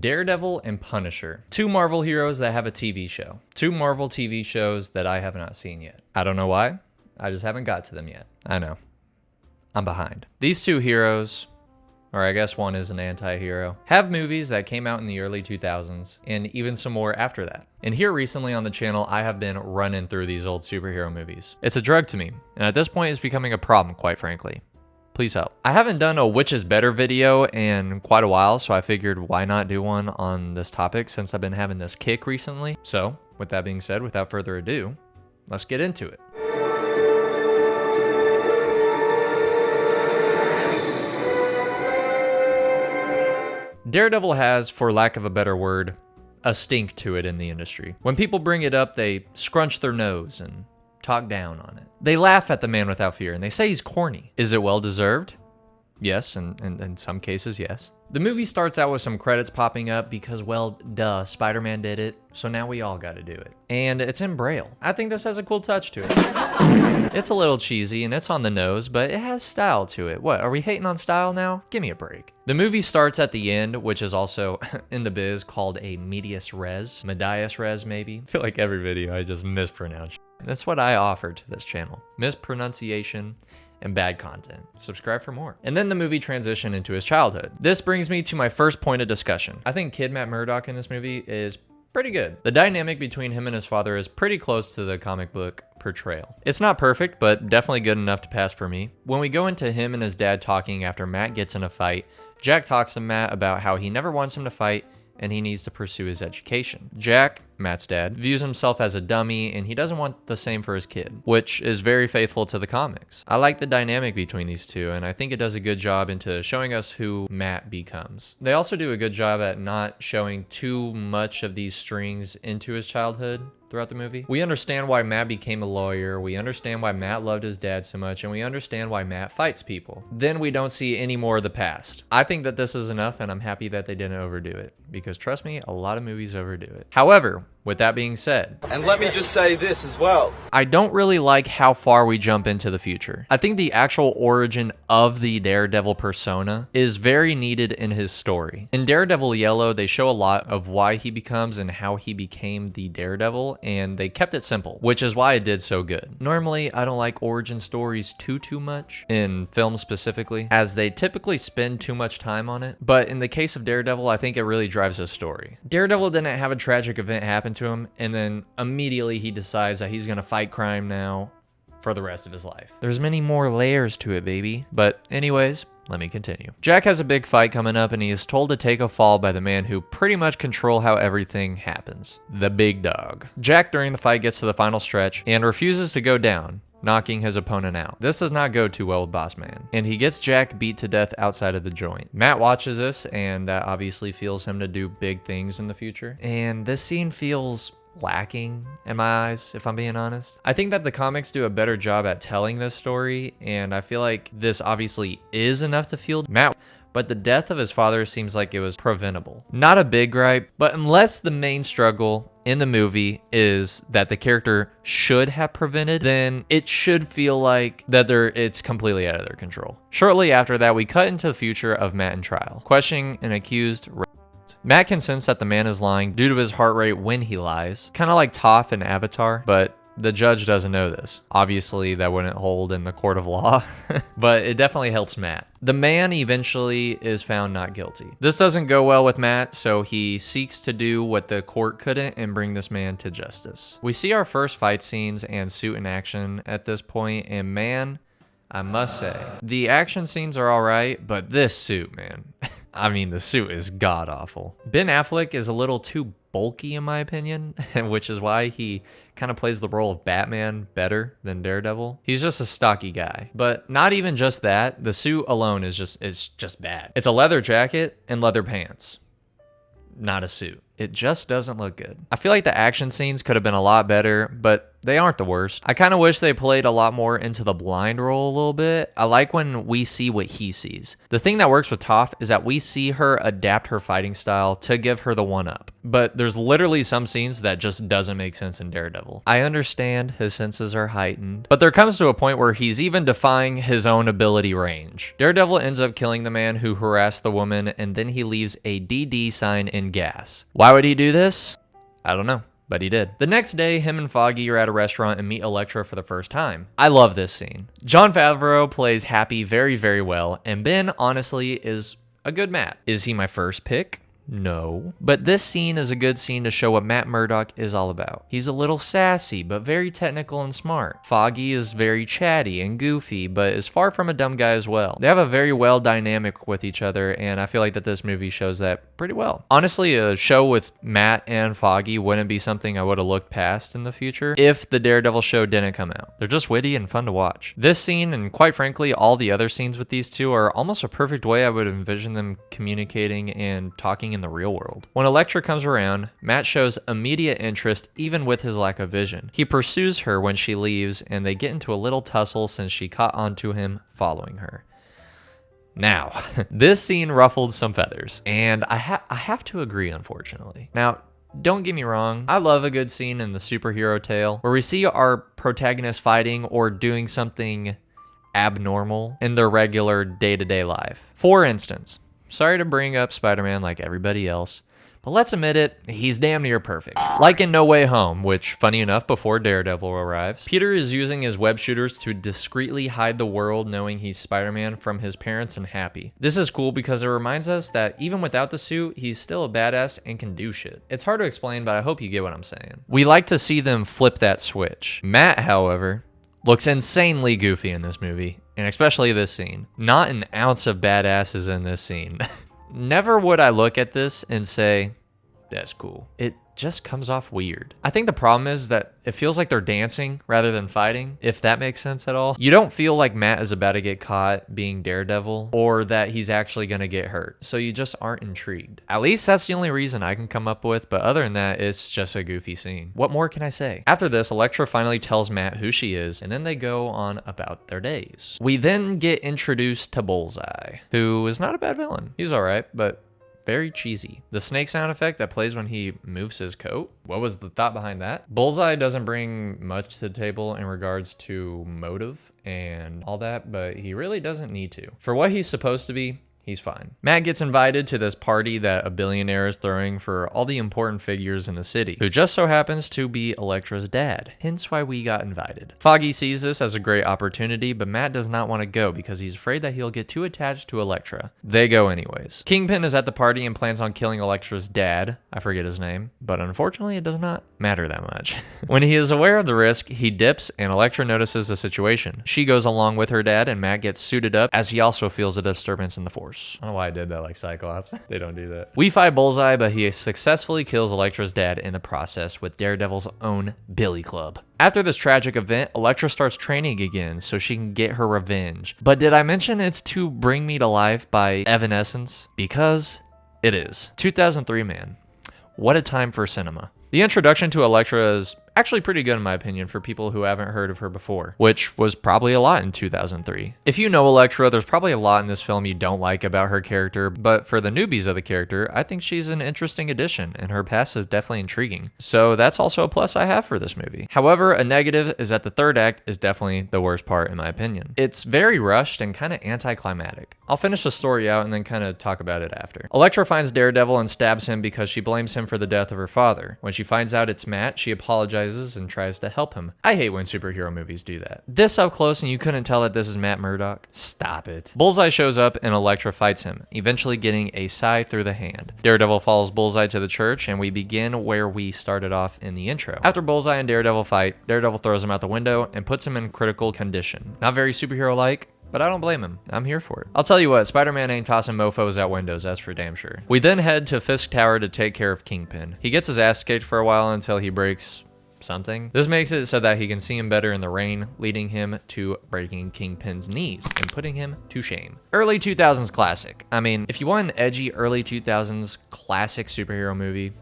Daredevil and Punisher. Two Marvel heroes that have a TV show. Two Marvel TV shows that I have not seen yet. I don't know why. I just haven't got to them yet. I know. I'm behind. These two heroes, or I guess one is an anti-hero, have movies that came out in the early 2000s and even some more after that. And here recently on the channel, I have been running through these old superhero movies. It's a drug to me, and at this point it's becoming a problem, quite frankly. Please help. I haven't done a which is better video in quite a while, so I figured why not do one on this topic since I've been having this kick recently. So with that being said, without further ado, let's get into it. Daredevil has, for lack of a better word, a stink to it in the industry. When people bring it up, they scrunch their nose and talk down on it. They laugh at the man without fear and they say he's corny. Is it well deserved? Yes, and in some cases, yes. The movie starts out with some credits popping up because, well, duh, Spider-Man did it, so now we all gotta do it. And it's in Braille. I think this has a cool touch to it. It's a little cheesy and it's on the nose, but it has style to it. What, are we hating on style now? Give me a break. The movie starts at the end, which is also in the biz called a medias res, maybe. I feel like every video I just mispronounce. That's what I offer to this channel. Mispronunciation and bad content. Subscribe for more. And then the movie transitioned into his childhood. This brings me to my first point of discussion. I think Kid Matt Murdock in this movie is pretty good. The dynamic between him and his father is pretty close to the comic book portrayal. It's not perfect, but definitely good enough to pass for me. When we go into him and his dad talking after Matt gets in a fight, Jack talks to Matt about how he never wants him to fight and he needs to pursue his education. Jack, Matt's dad, views himself as a dummy and he doesn't want the same for his kid, which is very faithful to the comics. I like the dynamic between these two and I think it does a good job into showing us who Matt becomes. They also do a good job at not showing too much of these strings into his childhood throughout the movie. We understand why Matt became a lawyer, we understand why Matt loved his dad so much, and we understand why Matt fights people. Then we don't see any more of the past. I think that this is enough and I'm happy that they didn't overdo it, because trust me, a lot of movies overdo it. However, with that being said, and let me just say this as well, I don't really like how far we jump into the future. I think the actual origin of the Daredevil persona is very needed in his story. In Daredevil Yellow, they show a lot of why he becomes and how he became the Daredevil, and they kept it simple, which is why it did so good. Normally, I don't like origin stories too much, in films specifically, as they typically spend too much time on it. But in the case of Daredevil, I think it really drives his story. Daredevil didn't have a tragic event happen to him, and then immediately he decides that he's gonna fight crime now for the rest of his life. There's many more layers to it, baby. But anyways, let me continue. Jack has a big fight coming up and he is told to take a fall by the man who pretty much control how everything happens, the big dog. Jack during the fight gets to the final stretch and refuses to go down, knocking his opponent out. This does not go too well with Boss Man, and he gets Jack beat to death outside of the joint. Matt watches this, and that obviously fuels him to do big things in the future. And this scene feels lacking in my eyes, if I'm being honest. I think that the comics do a better job at telling this story, and I feel like this obviously is enough to fuel Matt, but the death of his father seems like it was preventable. Not a big gripe, but unless the main struggle in the movie is that the character should have prevented, then it should feel like that it's completely out of their control. Shortly after that, we cut into the future of Matt in trial, questioning an accused. Matt can sense that the man is lying due to his heart rate when he lies, kind of like Toph in Avatar, but the judge doesn't know this. Obviously, that wouldn't hold in the court of law, but it definitely helps Matt. The man eventually is found not guilty. This doesn't go well with Matt, so he seeks to do what the court couldn't and bring this man to justice. We see our first fight scenes and suit in action at this point, and man, I must say, the action scenes are all right, but this suit, man, I mean, the suit is god-awful. Ben Affleck is a little too bulky in my opinion, which is why he kind of plays the role of Batman better than Daredevil. He's just a stocky guy, but not even just that, the suit alone is just bad. It's a leather jacket and leather pants, not a suit. It just doesn't look good. I feel like the action scenes could have been a lot better, but They aren't the worst. I kind of wish they played a lot more into the blind role a little bit. I like when we see what he sees. The thing that works with Toph is that we see her adapt her fighting style to give her the one-up. But there's literally some scenes that just doesn't make sense in Daredevil. I understand his senses are heightened, but there comes to a point where he's even defying his own ability range. Daredevil ends up killing the man who harassed the woman, and then he leaves a DD sign in gas. Why would he do this? I don't know, but he did. The next day, him and Foggy are at a restaurant and meet Elektra for the first time. I love this scene. Jon Favreau plays Happy very, very well, and Ben, honestly, is a good Matt. Is he my first pick? No. But this scene is a good scene to show what Matt Murdock is all about. He's a little sassy, but very technical and smart. Foggy is very chatty and goofy, but is far from a dumb guy as well. They have a very well dynamic with each other, and I feel like that this movie shows that pretty well. Honestly, a show with Matt and Foggy wouldn't be something I would have looked past in the future if the Daredevil show didn't come out. They're just witty and fun to watch. This scene, and quite frankly, all the other scenes with these two, are almost a perfect way I would envision them communicating and talking in the real world. When Elektra comes around, Matt shows immediate interest even with his lack of vision. He pursues her when she leaves, and they get into a little tussle since she caught onto him following her. Now, this scene ruffled some feathers, and I have to agree, unfortunately. Now, don't get me wrong, I love a good scene in the superhero tale where we see our protagonist fighting or doing something abnormal in their regular day-to-day life. For instance, sorry to bring up Spider-Man like everybody else, but let's admit it, he's damn near perfect. Like in No Way Home, which, funny enough, before Daredevil arrives, Peter is using his web shooters to discreetly hide the world knowing he's Spider-Man from his parents and Happy. This is cool because it reminds us that even without the suit, he's still a badass and can do shit. It's hard to explain, but I hope you get what I'm saying. We like to see them flip that switch. Matt, however, looks insanely goofy in this movie, and especially this scene. Not an ounce of badasses in this scene. Never would I look at this and say, that's cool. It just comes off weird. I think the problem is that it feels like they're dancing rather than fighting, if that makes sense at all. You don't feel like Matt is about to get caught being Daredevil or that he's actually gonna get hurt, so you just aren't intrigued. At least that's the only reason I can come up with, but other than that, it's just a goofy scene. What more can I say? After this, Elektra finally tells Matt who she is, and then they go on about their days. We then get introduced to Bullseye, who is not a bad villain. He's alright, but very cheesy. The snake sound effect that plays when he moves his coat. What was the thought behind that? Bullseye doesn't bring much to the table in regards to motive and all that, but he really doesn't need to. For what he's supposed to be, he's fine. Matt gets invited to this party that a billionaire is throwing for all the important figures in the city, who just so happens to be Elektra's dad, hence why we got invited. Foggy sees this as a great opportunity, but Matt does not want to go because he's afraid that he'll get too attached to Elektra. They go anyways. Kingpin is at the party and plans on killing Elektra's dad, I forget his name, but unfortunately it does not matter that much. When he is aware of the risk, he dips and Elektra notices the situation. She goes along with her dad and Matt gets suited up as he also feels a disturbance in the force. I don't know why I did that like Cyclops. They don't do that. We fight Bullseye, but he successfully kills Elektra's dad in the process with Daredevil's own Billy Club. After this tragic event, Elektra starts training again so she can get her revenge. But did I mention it's to Bring Me to Life by Evanescence? Because it is. 2003, man. What a time for cinema. The introduction to Elektra is actually pretty good in my opinion for people who haven't heard of her before, which was probably a lot in 2003. If you know Elektra, there's probably a lot in this film you don't like about her character, but for the newbies of the character, I think she's an interesting addition and her past is definitely intriguing. So that's also a plus I have for this movie. However, a negative is that the third act is definitely the worst part in my opinion. It's very rushed and kind of anticlimactic. I'll finish the story out and then kind of talk about it after. Elektra finds Daredevil and stabs him because she blames him for the death of her father. When she finds out it's Matt, she apologizes and tries to help him. I hate when superhero movies do that. This up close and you couldn't tell that this is Matt Murdock? Stop it. Bullseye shows up and Elektra fights him, eventually getting a scythe through the hand. Daredevil follows Bullseye to the church and we begin where we started off in the intro. After Bullseye and Daredevil fight, Daredevil throws him out the window and puts him in critical condition. Not very superhero-like, but I don't blame him. I'm here for it. I'll tell you what, Spider-Man ain't tossing mofos out windows, that's for damn sure. We then head to Fisk Tower to take care of Kingpin. He gets his ass kicked for a while until he breaks something. This makes it so that he can see him better in the rain, leading him to breaking Kingpin's knees and putting him to shame. Early 2000s classic. I mean, if you want an edgy early 2000s classic superhero movie,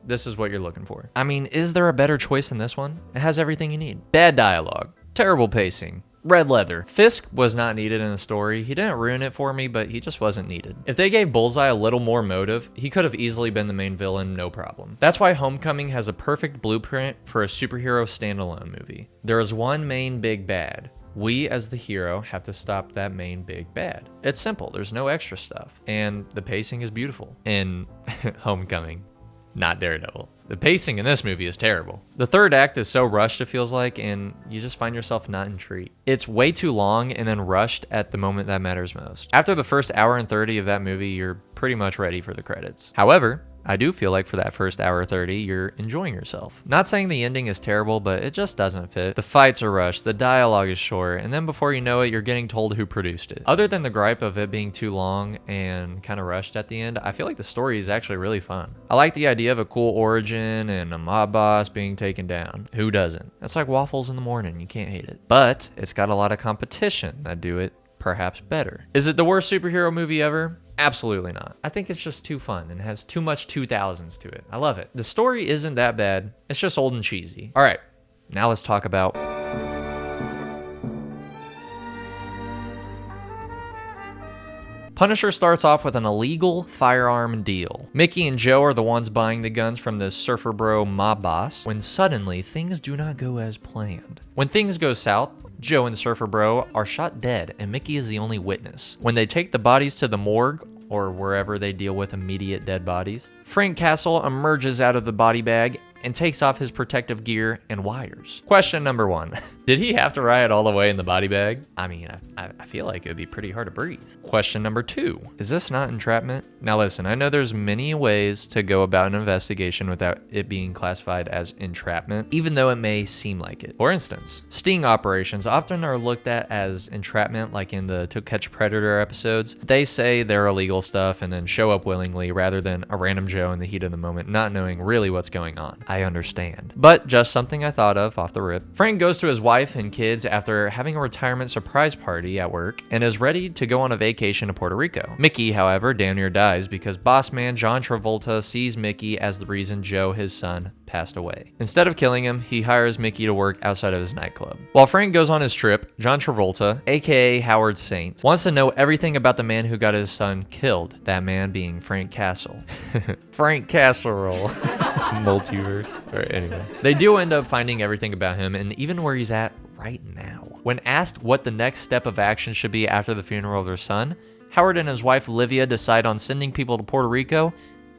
this is what you're looking for. I mean, is there a better choice than this one? It has everything you need. Bad dialogue, terrible pacing, red leather. Fisk was not needed in the story. He didn't ruin it for me, but he just wasn't needed. If they gave Bullseye a little more motive, he could have easily been the main villain, no problem. That's why Homecoming has a perfect blueprint for a superhero standalone movie. There is one main big bad. We, as the hero, have to stop that main big bad. It's simple, there's no extra stuff. And the pacing is beautiful in Homecoming, not Daredevil. The pacing in this movie is terrible. The third act is so rushed, it feels like, and you just find yourself not intrigued. It's way too long and then rushed at the moment that matters most. After the first hour and 30 of that movie, you're pretty much ready for the credits. However, I do feel like for that first hour 30, you're enjoying yourself. Not saying the ending is terrible, but it just doesn't fit. The fights are rushed, the dialogue is short, and then before you know it, you're getting told who produced it. Other than the gripe of it being too long and kind of rushed at the end, I feel like the story is actually really fun. I like the idea of a cool origin and a mob boss being taken down. Who doesn't? That's like waffles in the morning, you can't hate it. But it's got a lot of competition that do it perhaps better. Is it the worst superhero movie ever? Absolutely not. I think it's just too fun and has too much 2000s to it. I love it. The story isn't that bad. It's just old and cheesy. All right, now let's talk about Punisher starts off with an illegal firearm deal. Mickey and Joe are the ones buying the guns from the surfer bro mob boss when suddenly things do not go as planned. When things go south, Joe and Surfer Bro are shot dead and Mickey is the only witness. When they take the bodies to the morgue, or wherever they deal with immediate dead bodies, Frank Castle emerges out of the body bag and takes off his protective gear and wires. Question number 1. Did he have to ride all the way in the body bag? I mean, I feel like it would be pretty hard to breathe. Question number 2. Is this not entrapment? Now listen, I know there's many ways to go about an investigation without it being classified as entrapment, even though it may seem like it. For instance, sting operations often are looked at as entrapment, like in the To Catch a Predator episodes. They say they're illegal stuff and then show up willingly rather than a random Joe in the heat of the moment not knowing really what's going on. I understand. But just something I thought of off the rip. Frank goes to his wife and kids after having a retirement surprise party at work and is ready to go on a vacation to Puerto Rico. Mickey, however, damn near dies because boss man John Travolta sees Mickey as the reason Joe, his son, passed away. Instead of killing him, he hires Mickey to work outside of his nightclub. While Frank goes on his trip, John Travolta, aka Howard Saint, wants to know everything about the man who got his son killed, that man being Frank Castle. Frank Casserole. Multiverse. Alright, anyway. They do end up finding everything about him and even where he's at right now. When asked what the next step of action should be after the funeral of their son, Howard and his wife Livia decide on sending people to Puerto Rico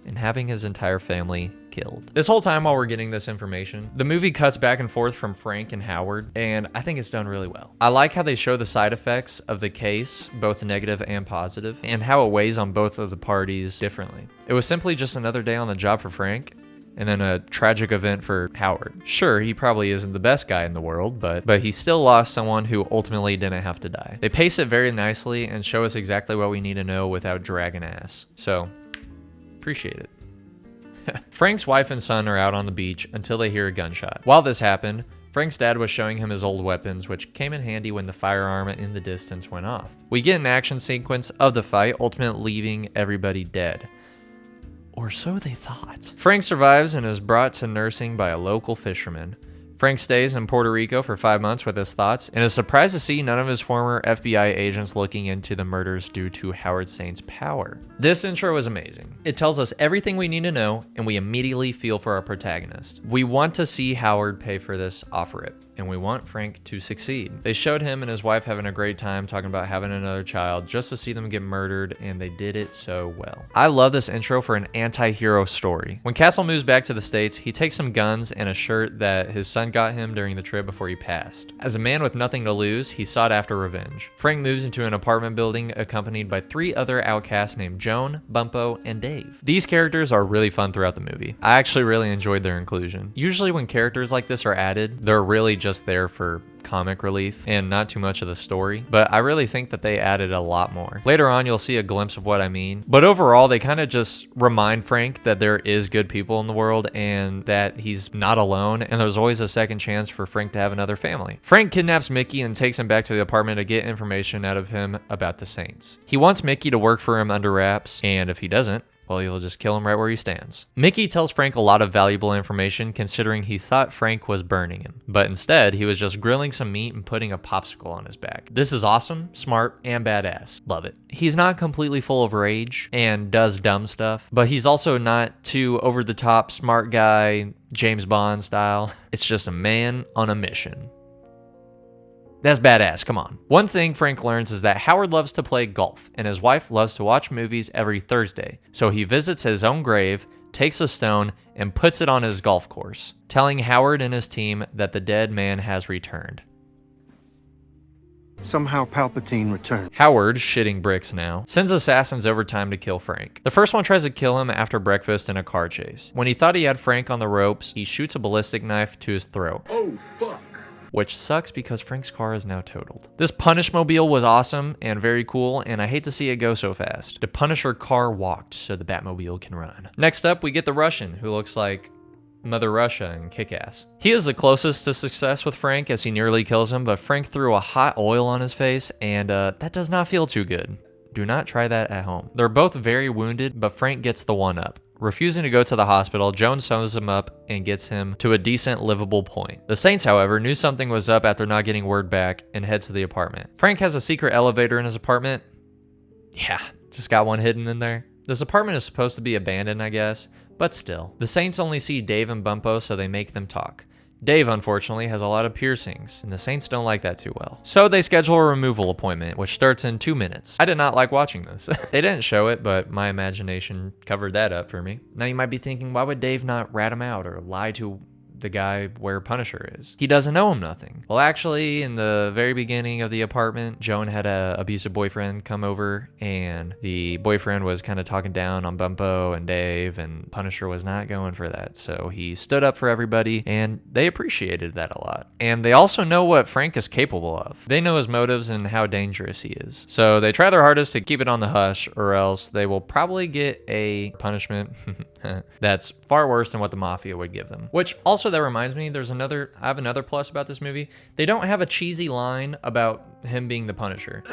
and having his entire family killed. This whole time while we're getting this information, the movie cuts back and forth from Frank and Howard, and I think it's done really well. I like how they show the side effects of the case, both negative and positive, and how it weighs on both of the parties differently. It was simply just another day on the job for Frank, and then a tragic event for Howard. Sure, he probably isn't the best guy in the world, but he still lost someone who ultimately didn't have to die. They pace it very nicely and show us exactly what we need to know without dragging ass. So, appreciate it. Frank's wife and son are out on the beach until they hear a gunshot. While this happened, Frank's dad was showing him his old weapons, which came in handy when the firearm in the distance went off. We get an action sequence of the fight, ultimately leaving everybody dead. Or so they thought. Frank survives and is brought to nursing by a local fisherman. Frank stays in Puerto Rico for 5 months with his thoughts and is surprised to see none of his former FBI agents looking into the murders due to Howard Saint's power. This intro is amazing. It tells us everything we need to know and we immediately feel for our protagonist. We want to see Howard pay for this off-rip and we want Frank to succeed. They showed him and his wife having a great time talking about having another child just to see them get murdered, and they did it so well. I love this intro for an anti-hero story. When Castle moves back to the States, he takes some guns and a shirt that his son got him during the trip before he passed. As a man with nothing to lose, he sought after revenge. Frank moves into an apartment building accompanied by 3 other outcasts named Joan, Bumpo, and Dave. These characters are really fun throughout the movie. I actually really enjoyed their inclusion. Usually when characters like this are added, they're really just there for comic relief and not too much of the story, but I really think that they added a lot more. Later on, you'll see a glimpse of what I mean, but overall, they kind of just remind Frank that there is good people in the world and that he's not alone, and there's always a second chance for Frank to have another family. Frank kidnaps Mickey and takes him back to the apartment to get information out of him about the Saints. He wants Mickey to work for him under wraps, and if he doesn't, Well, you'll just kill him right where he stands. Mickey tells Frank a lot of valuable information considering he thought Frank was burning him, but instead he was just grilling some meat and putting a popsicle on his back. This is awesome, smart, and badass. Love it. He's not completely full of rage and does dumb stuff, but he's also not too over-the-top smart guy, James Bond style. It's just a man on a mission. That's badass, come on. One thing Frank learns is that Howard loves to play golf, and his wife loves to watch movies every Thursday. So he visits his own grave, takes a stone, and puts it on his golf course, telling Howard and his team that the dead man has returned. Somehow Palpatine returned. Howard, shitting bricks now, sends assassins over time to kill Frank. The first one tries to kill him after breakfast in a car chase. When he thought he had Frank on the ropes, he shoots a ballistic knife to his throat. Oh, fuck. Which sucks because Frank's car is now totaled. This Punishmobile was awesome and very cool, and I hate to see it go so fast. The Punisher car walked so the Batmobile can run. Next up, we get the Russian, who looks like Mother Russia and Kick-Ass. He is the closest to success with Frank as he nearly kills him, but Frank threw a hot oil on his face, and that does not feel too good. Do not try that at home. They're both very wounded, but Frank gets the one up. Refusing to go to the hospital, Joan sews him up and gets him to a decent livable point. The Saints, however, knew something was up after not getting word back and head to the apartment. Frank has a secret elevator in his apartment. Yeah, just got one hidden in there. This apartment is supposed to be abandoned, I guess, but still. The Saints only see Dave and Bumpo, so they make them talk. Dave, unfortunately, has a lot of piercings, and the Saints don't like that too well. So they schedule a removal appointment, which starts in 2 minutes. I did not like watching this. They didn't show it, but my imagination covered that up for me. Now you might be thinking, why would Dave not rat him out or lie to the guy where Punisher is? He doesn't know him nothing. Well, actually, in the very beginning of the apartment, Joan had a abusive boyfriend come over, and the boyfriend was kind of talking down on Bumpo and Dave, and Punisher was not going for that. So he stood up for everybody, and they appreciated that a lot. And they also know what Frank is capable of. They know his motives and how dangerous he is. So they try their hardest to keep it on the hush, or else they will probably get a punishment that's far worse than what the Mafia would give them. Which also, that reminds me, I have another plus about this movie. They don't have a cheesy line about him being the Punisher.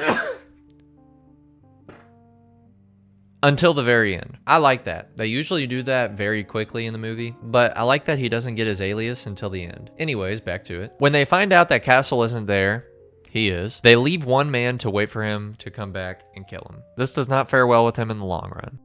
Until the very end. I like that. They usually do that very quickly in the movie, but I like that he doesn't get his alias until the end. Anyways, back to it. When they find out that Castle isn't there, he is, they leave one man to wait for him to come back and kill him. This does not fare well with him in the long run.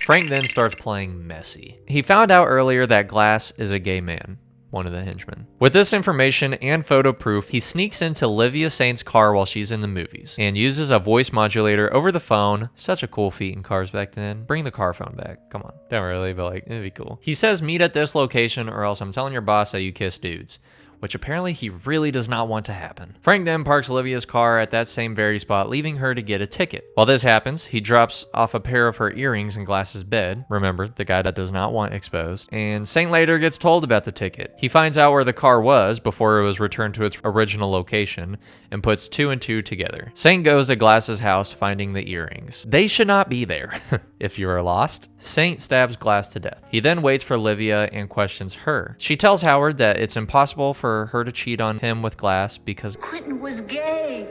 Frank then starts playing messy. He found out earlier that Glass is a gay man, one of the henchmen. With this information and photo proof, he sneaks into Livia Saint's car while she's in the movies and uses a voice modulator over the phone. Such a cool feat in cars back then. Bring the car phone back. Come on. Don't really, but like, it'd be cool. He says, meet at this location or else I'm telling your boss that you kiss dudes, which apparently he really does not want to happen. Frank then parks Olivia's car at that same very spot, leaving her to get a ticket. While this happens, he drops off a pair of her earrings in Glass's bed. Remember, the guy that does not want exposed. And Saint later gets told about the ticket. He finds out where the car was before it was returned to its original location and puts 2 and 2 together. Saint goes to Glass's house, finding the earrings. They should not be there. If you are lost, Saint stabs Glass to death. He then waits for Livia and questions her. She tells Howard that it's impossible for her to cheat on him with Glass because Quentin was gay.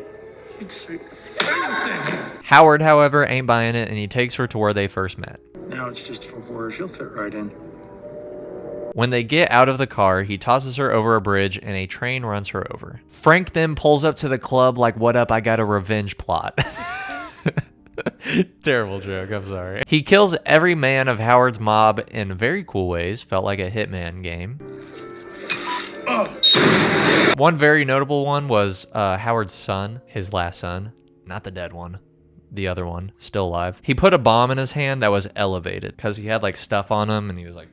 Howard, however, ain't buying it, and he takes her to where they first met. Now it's just for horror. She'll fit right in. When they get out of the car, he tosses her over a bridge and a train runs her over. Frank then pulls up to the club like, what up, I got a revenge plot. Terrible joke, I'm sorry. He kills every man of Howard's mob in very cool ways. Felt like a Hitman game. One very notable one was Howard's son, his last son, not the dead one, the other one, still alive. He put a bomb in his hand that was elevated because he had like stuff on him and he was like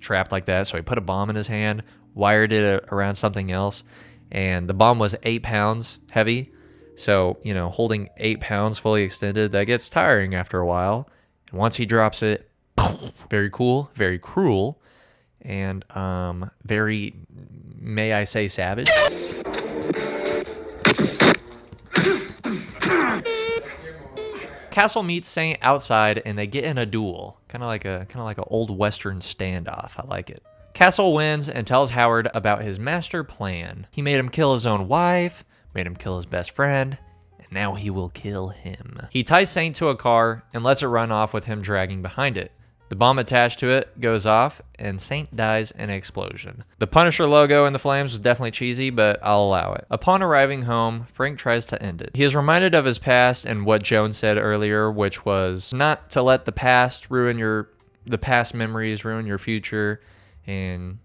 trapped like that. So he put a bomb in his hand, wired it around something else, and the bomb was 8 pounds heavy. So, you know, holding 8 pounds fully extended, that gets tiring after a while. And once he drops it, very cool, very cruel, and very, may I say, savage. Castle meets Saint outside and they get in a duel, kind of like a old Western standoff. I like it. Castle wins and tells Howard about his master plan. He made him kill his own wife, made him kill his best friend, and now he will kill him. He ties Saint to a car and lets it run off with him dragging behind it. The bomb attached to it goes off, and Saint dies in an explosion. The Punisher logo in the flames was definitely cheesy, but I'll allow it. Upon arriving home, Frank tries to end it. He is reminded of his past and what Joan said earlier, which was not to let the past memories ruin your future, and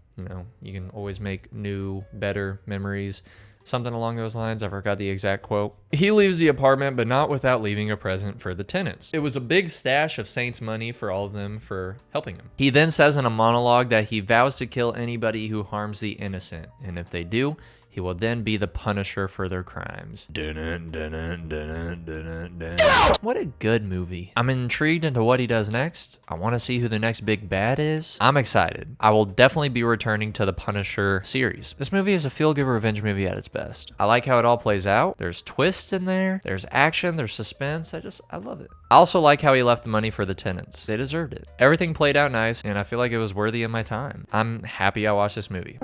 you can always make new, better memories. Something along those lines. I forgot the exact quote. He leaves the apartment, but not without leaving a present for the tenants. It was a big stash of Saint's money for all of them for helping him. He then says in a monologue that he vows to kill anybody who harms the innocent, and if they do, he will then be the Punisher for their crimes. What a good movie. I'm intrigued into what he does next. I want to see who the next big bad is. I'm excited. I will definitely be returning to the Punisher series. This movie is a feel-good revenge movie at its best. I like how it all plays out. There's twists in there. There's action. There's suspense. I love it. I also like how he left the money for the tenants. They deserved it. Everything played out nice, and I feel like it was worthy of my time. I'm happy I watched this movie.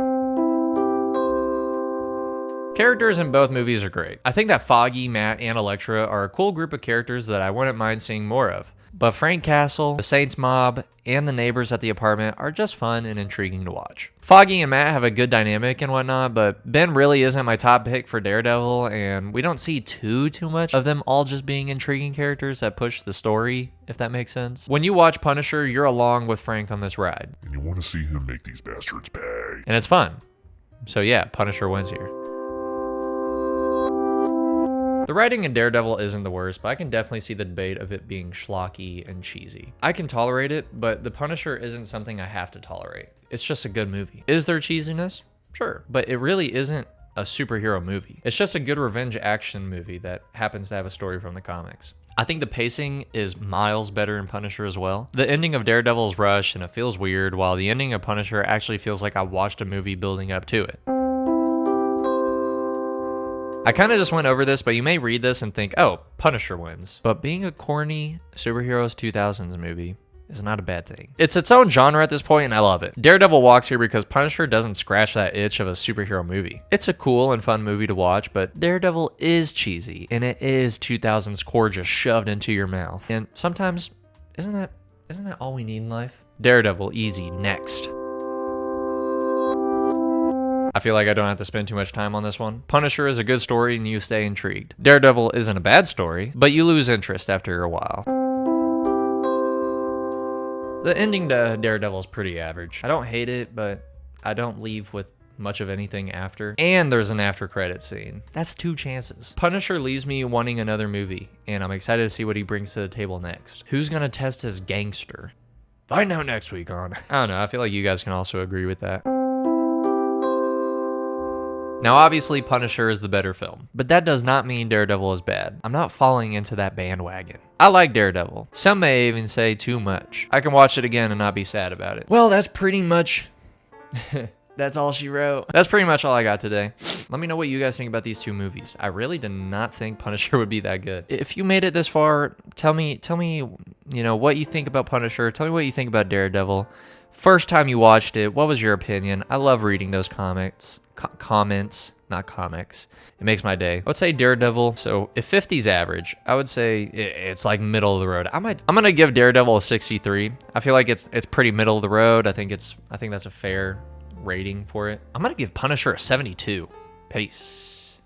Characters in both movies are great. I think that Foggy, Matt, and Elektra are a cool group of characters that I wouldn't mind seeing more of. But Frank Castle, the Saints mob, and the neighbors at the apartment are just fun and intriguing to watch. Foggy and Matt have a good dynamic and whatnot, but Ben really isn't my top pick for Daredevil, and we don't see too much of them all just being intriguing characters that push the story, if that makes sense. When you watch Punisher, you're along with Frank on this ride. And you want to see him make these bastards pay. And it's fun. So yeah, Punisher wins here. The writing in Daredevil isn't the worst, but I can definitely see the debate of it being schlocky and cheesy. I can tolerate it, but The Punisher isn't something I have to tolerate. It's just a good movie. Is there cheesiness? Sure, but it really isn't a superhero movie. It's just a good revenge action movie that happens to have a story from the comics. I think the pacing is miles better in Punisher as well. The ending of Daredevil is rushed and it feels weird, while the ending of Punisher actually feels like I watched a movie building up to it. I kind of just went over this, but you may read this and think, oh, Punisher wins. But being a corny superheroes 2000s movie is not a bad thing. It's its own genre at this point, and I love it. Daredevil walks here because Punisher doesn't scratch that itch of a superhero movie. It's a cool and fun movie to watch, but Daredevil is cheesy, and it is 2000s core just shoved into your mouth. And sometimes, isn't that all we need in life? Daredevil, easy, next. I feel like I don't have to spend too much time on this one. Punisher is a good story and you stay intrigued. Daredevil isn't a bad story, but you lose interest after a while. The ending to Daredevil is pretty average. I don't hate it, but I don't leave with much of anything after. And there's an after credit scene. That's 2 chances. Punisher leaves me wanting another movie, and I'm excited to see what he brings to the table next. Who's gonna test his gangster? Find out next week on. I don't know, I feel like you guys can also agree with that. Now, obviously, Punisher is the better film, but that does not mean Daredevil is bad. I'm not falling into that bandwagon. I like Daredevil. Some may even say too much. I can watch it again and not be sad about it. Well, that's pretty much... That's all she wrote. That's pretty much all I got today. Let me know what you guys think about these 2 movies. I really did not think Punisher would be that good. If you made it this far, tell me, what you think about Punisher. Tell me what you think about Daredevil. First time you watched it, what was your opinion? I love reading those comments, not comics. It makes my day. I would say Daredevil. So if 50's average, I would say it's like middle of the road. I'm gonna give Daredevil a 63. I feel like it's pretty middle of the road. I think that's a fair rating for it. I'm gonna give Punisher a 72. Peace.